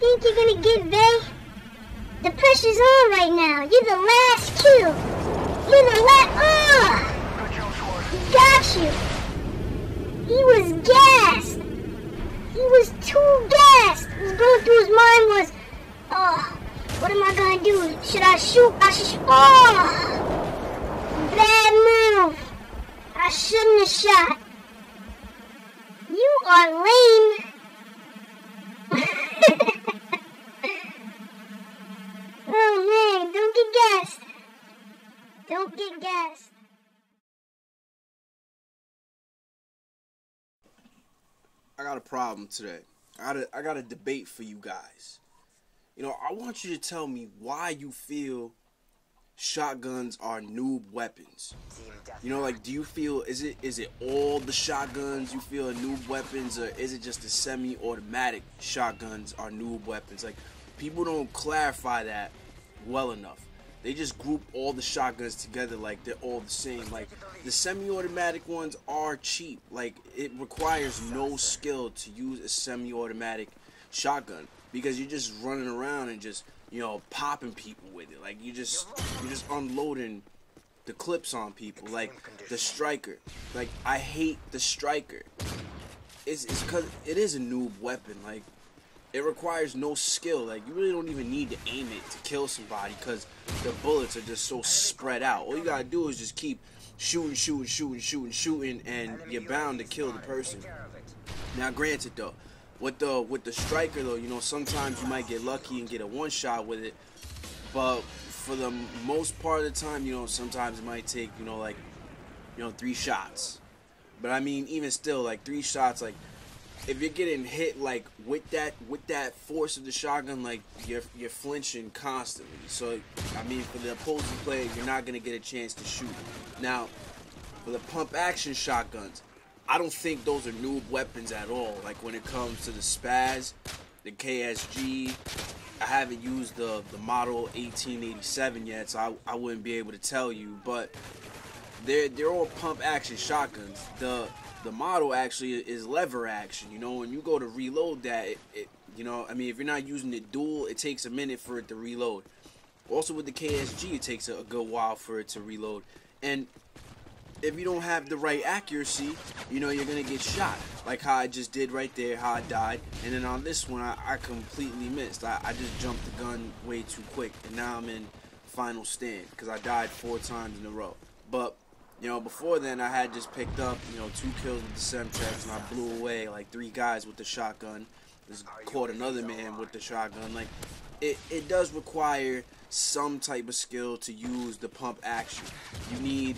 think you're gonna get, Vay? The pressure's on right now. You're the last kill. You're the last. He got you. He was gassed. He was too gassed. What was going through his mind was, oh, what am I gonna do? Should I shoot? Oh, bad move. I shouldn't have shot. You are lame. Oh man, don't get gassed. Don't get gassed. I got a problem today. I got a debate for you guys. You know, I want you to tell me why you feel shotguns are noob weapons. You know, like, do you feel, is it all the shotguns you feel are noob weapons, or is it just the semi-automatic shotguns are noob weapons? Like, people don't clarify that well enough. They just group all the shotguns together like they're all the same. Like, the semi-automatic ones are cheap. Like, it requires no skill to use a semi-automatic shotgun because you're just running around and just, you know, popping people with it. Like, you're just unloading the clips on people. Like the striker. Like, I hate the striker. It's because it is a noob weapon. Like, it requires no skill. Like, you really don't even need to aim it to kill somebody because the bullets are just so spread out. All you gotta do is just keep shooting, and you're bound to kill the person. Now, granted though, with the striker though, you know, sometimes you might get lucky and get a one shot with it, but for the most part of the time, you know, sometimes it might take, you know, like, you know, 3 shots. But I mean, even still, like 3 shots, like, if you're getting hit like with that force of the shotgun, like you're flinching constantly. So I mean, for the opposing player, you're not gonna get a chance to shoot. Now, for the pump action shotguns, I don't think those are noob weapons at all. Like, when it comes to the Spaz, the KSG, I haven't used the model 1887 yet, so I wouldn't be able to tell you. But they're all pump action shotguns. The model actually is lever action. You know, when you go to reload that, it you know, I mean, if you're not using it dual, it takes a minute for it to reload. Also with the KSG, it takes a good while for it to reload. And if you don't have the right accuracy, you know, you're gonna get shot. Like how I just did right there, how I died. And then on this one, I completely missed. I just jumped the gun way too quick, and now I'm in final stand because I died 4 times in a row. But you know, before then, I had just picked up, you know, 2 kills with the Semtex, and I blew away like 3 guys with the shotgun. Just caught another man with the shotgun. Like, it does require some type of skill to use the pump action. You need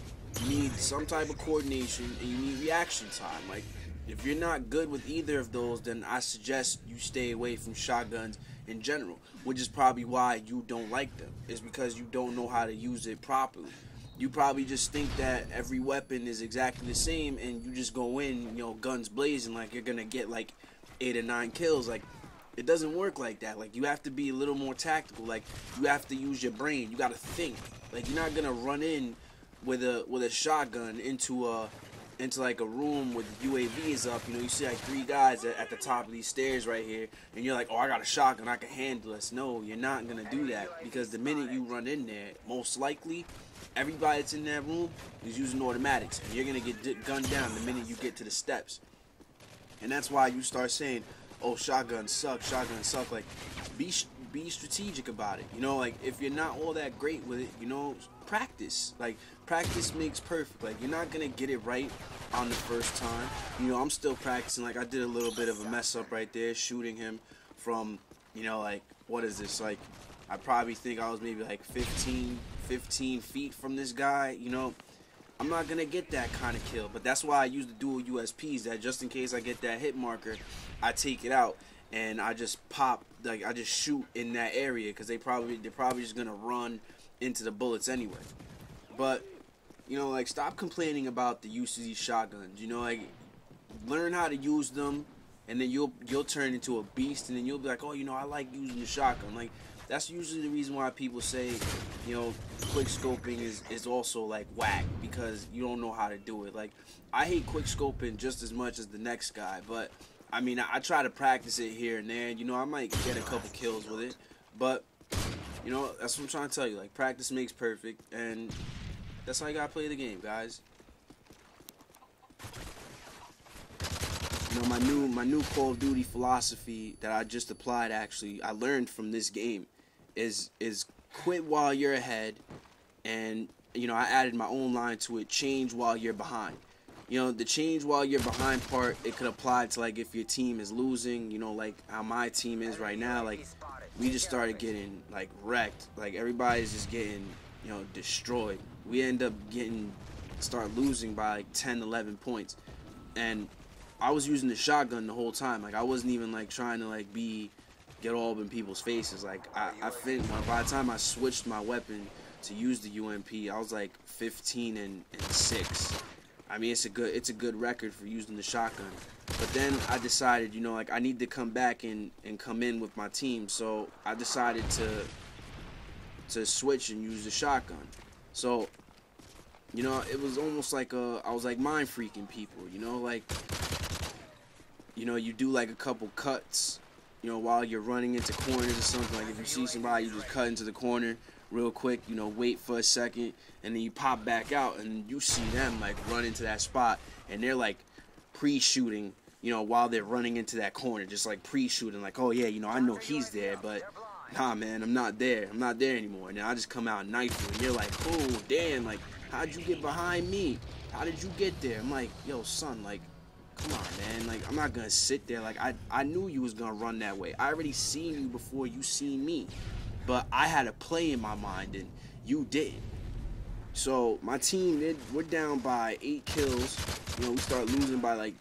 some type of coordination, and you need reaction time. Like, if you're not good with either of those, then I suggest you stay away from shotguns in general, which is probably why you don't like them. It's because you don't know how to use it properly. You probably just think that every weapon is exactly the same, and you just go in, you know, guns blazing, like you're gonna get like 8 or 9 kills. Like, it doesn't work like that. Like, you have to be a little more tactical. Like, you have to use your brain. You gotta think. Like, you're not gonna run in with a shotgun into like a room with UAVs up. You know, you see like 3 guys at the top of these stairs right here, and you're like, oh, I got a shotgun, I can handle this. No, you're not gonna do that, because the minute you run in there, most likely everybody that's in that room is using automatics, and you're gonna get gunned down the minute you get to the steps. And that's why you start saying, oh, shotguns suck, shotguns suck. Like, be strategic about it. You know, like, if you're not all that great with it, you know, practice. Like, practice makes perfect. Like, you're not gonna get it right on the first time. You know, I'm still practicing. Like, I did a little bit of a mess up right there, shooting him from, you know, like, what is this? Like, I probably think I was maybe like 15 feet from this guy. You know, I'm not gonna get that kind of kill, but that's why I use the dual USPs, that just in case I get that hit marker, I take it out and I just pop, like, I just shoot in that area, because they're probably just gonna run into the bullets anyway. But, you know, like, stop complaining about the use of these shotguns. You know, like, learn how to use them, and then you'll turn into a beast, and then you'll be like, oh, you know, I like using the shotgun. Like, that's usually the reason why people say, you know, quick scoping is also like whack, because you don't know how to do it. Like, I hate quick scoping just as much as the next guy, but I mean, I try to practice it here and there. You know, I might get a couple kills with it, but you know, that's what I'm trying to tell you. Like, practice makes perfect, and that's how you gotta play the game, guys. You know, my new Call of Duty philosophy that I just applied, actually, I learned from this game, is quit while you're ahead, and you know, I added my own line to it: change while you're behind. You know, the change while you're behind part, it could apply to, like, if your team is losing, you know, like how my team is right now. Like, we just started getting, like, wrecked. Like, everybody's just getting, you know, destroyed. We end up start losing by, like, 10, 11 points. And I was using the shotgun the whole time. Like, I wasn't even, like, trying to, like, get all up in people's faces. Like, I think by the time I switched my weapon to use the UMP, I was, like, 15 and 6. I mean, it's a good record for using the shotgun. But then I decided, you know, like, I need to come back and come in with my team. So I decided to switch and use the shotgun. So, you know, it was almost like I was like mind freaking people, you know, like, you know, you do like a couple cuts, you know, while you're running into corners or something. Like, if you see somebody, you just cut into the corner real quick, you know, wait for a second, and then you pop back out, and you see them, like, run into that spot, and they're, like, pre-shooting, you know, while they're running into that corner, just, like, pre-shooting, like, oh, yeah, you know, I know he's there, but, nah, man, I'm not there anymore, and then I just come out and knife you, and you're like, oh, damn, like, how'd you get behind me? How did you get there? I'm like, yo, son, like, come on, man, like, I'm not gonna sit there, like, I knew you was gonna run that way. I already seen you before you seen me. But I had a play in my mind, and you didn't. So my team, we're down by 8 kills. You know, we start losing by, like,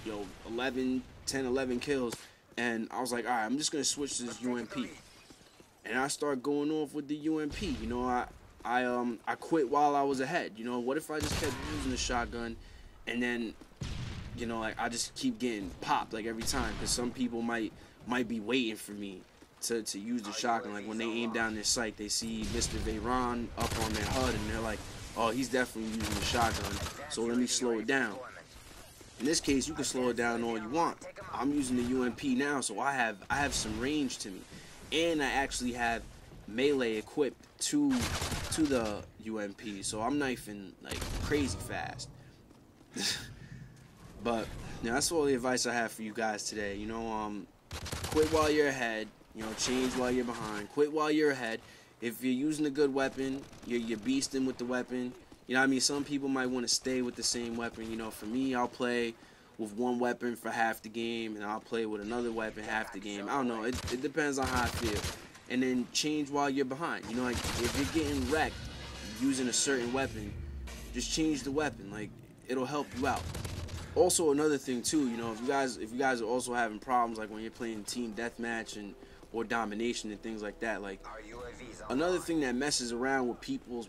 you know, 11 kills. And I was like, all right, I'm just gonna switch to this UMP. And I start going off with the UMP. You know, I quit while I was ahead. You know, what if I just kept using the shotgun, and then, you know, like, I just keep getting popped, like, every time, because some people might be waiting for me to use the shotgun. Like, when they aim down their sight, they see Mr. Veyron up on their HUD, and they're like, oh, he's definitely using the shotgun, so let me slow it down. In this case, you can slow it down all you want. I'm using the UMP now, so I have some range to me, and I actually have melee equipped to the UMP, so I'm knifing like crazy fast. But you know, that's all the advice I have for you guys today. You know, quit while you're ahead. You know, change while you're behind. Quit while you're ahead. If you're using a good weapon, you're beasting with the weapon. You know what I mean? Some people might want to stay with the same weapon. You know, for me, I'll play with one weapon for half the game, and I'll play with another weapon half the game. I don't know. It depends on how I feel. And then change while you're behind. You know, like, if you're getting wrecked using a certain weapon, just change the weapon. Like, it'll help you out. Also, another thing too, you know, if you guys are also having problems, like when you're playing team deathmatch or domination and things like that, like, another thing that messes around with people's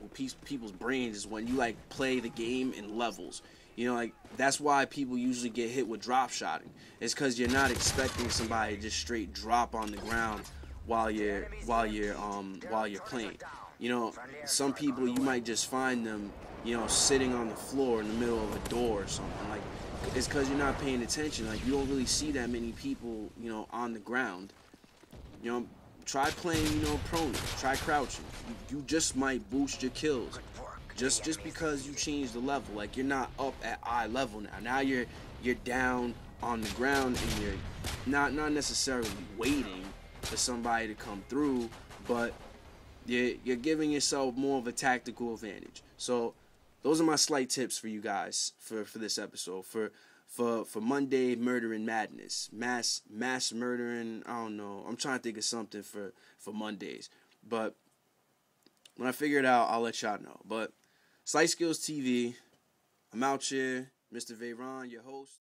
brains is when you, like, play the game in levels. You know, like, that's why people usually get hit with drop shotting. It's because you're not expecting somebody to just straight drop on the ground while you're playing. You know, some people, you might just find them, you know, sitting on the floor in the middle of a door or something. Like, it's because you're not paying attention. Like, you don't really see that many people, you know, on the ground. You know, try playing, you know, prone. Try crouching. You just might boost your kills. Just because you change the level. Like, you're not up at eye level now. Now you're down on the ground, and you're not necessarily waiting for somebody to come through, but you're giving yourself more of a tactical advantage. So those are my slight tips for you guys for this episode. For Monday Murdering Madness. Mass murdering, I don't know. I'm trying to think of something for Mondays. But when I figure it out, I'll let y'all know. But SleightSkillzTV, I'm out here. Mr. Veyron, your host.